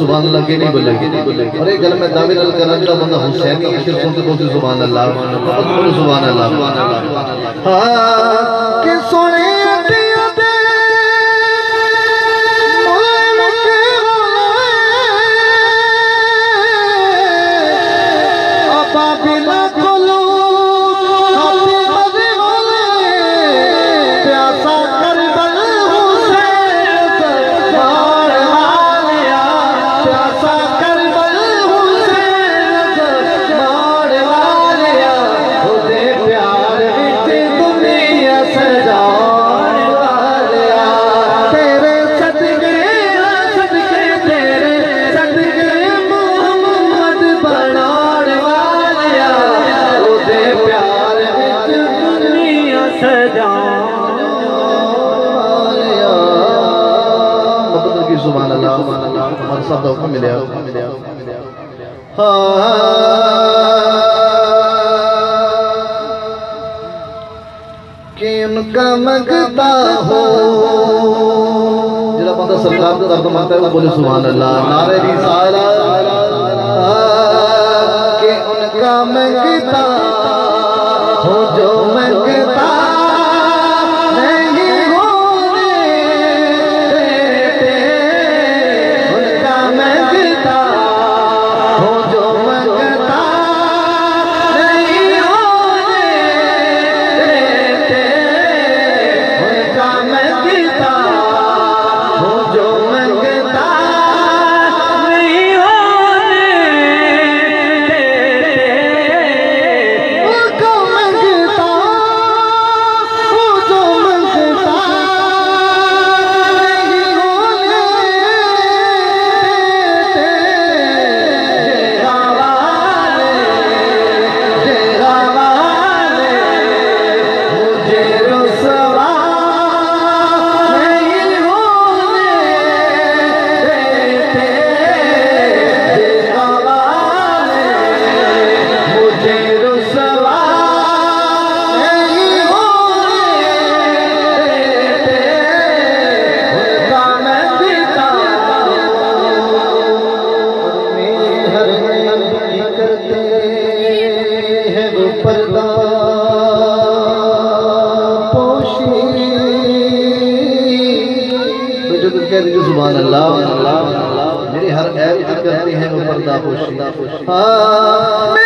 सुभान अल्लाह के नहीं बोले। अरे गल में दावे नाल करन दा बंदा हुसैनी शेर सुन के बोलते सुभान अल्लाह, बोलो सुभान अल्लाह। हां के सोने सुभान अल्लाह, हमारे साथ हुक्म मिले। कि उनका मंगता हो जरा बंदा सरकार का दर्द मानता है बोले सुभान अल्लाह, नारे रिसालत। कि उनका मंगता हो जो मंगता सुभान अल्लाह, मेरे हर ऐब करते हैं वो पर्दा पोशी। हाँ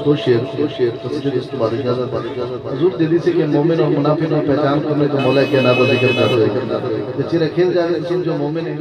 दो शेर हुजूर दिल्ली से कि मोमिन और मुनाफिक को पहचान करने तो मौला के नाम का जिक्र करते हैं। जो मोमिन है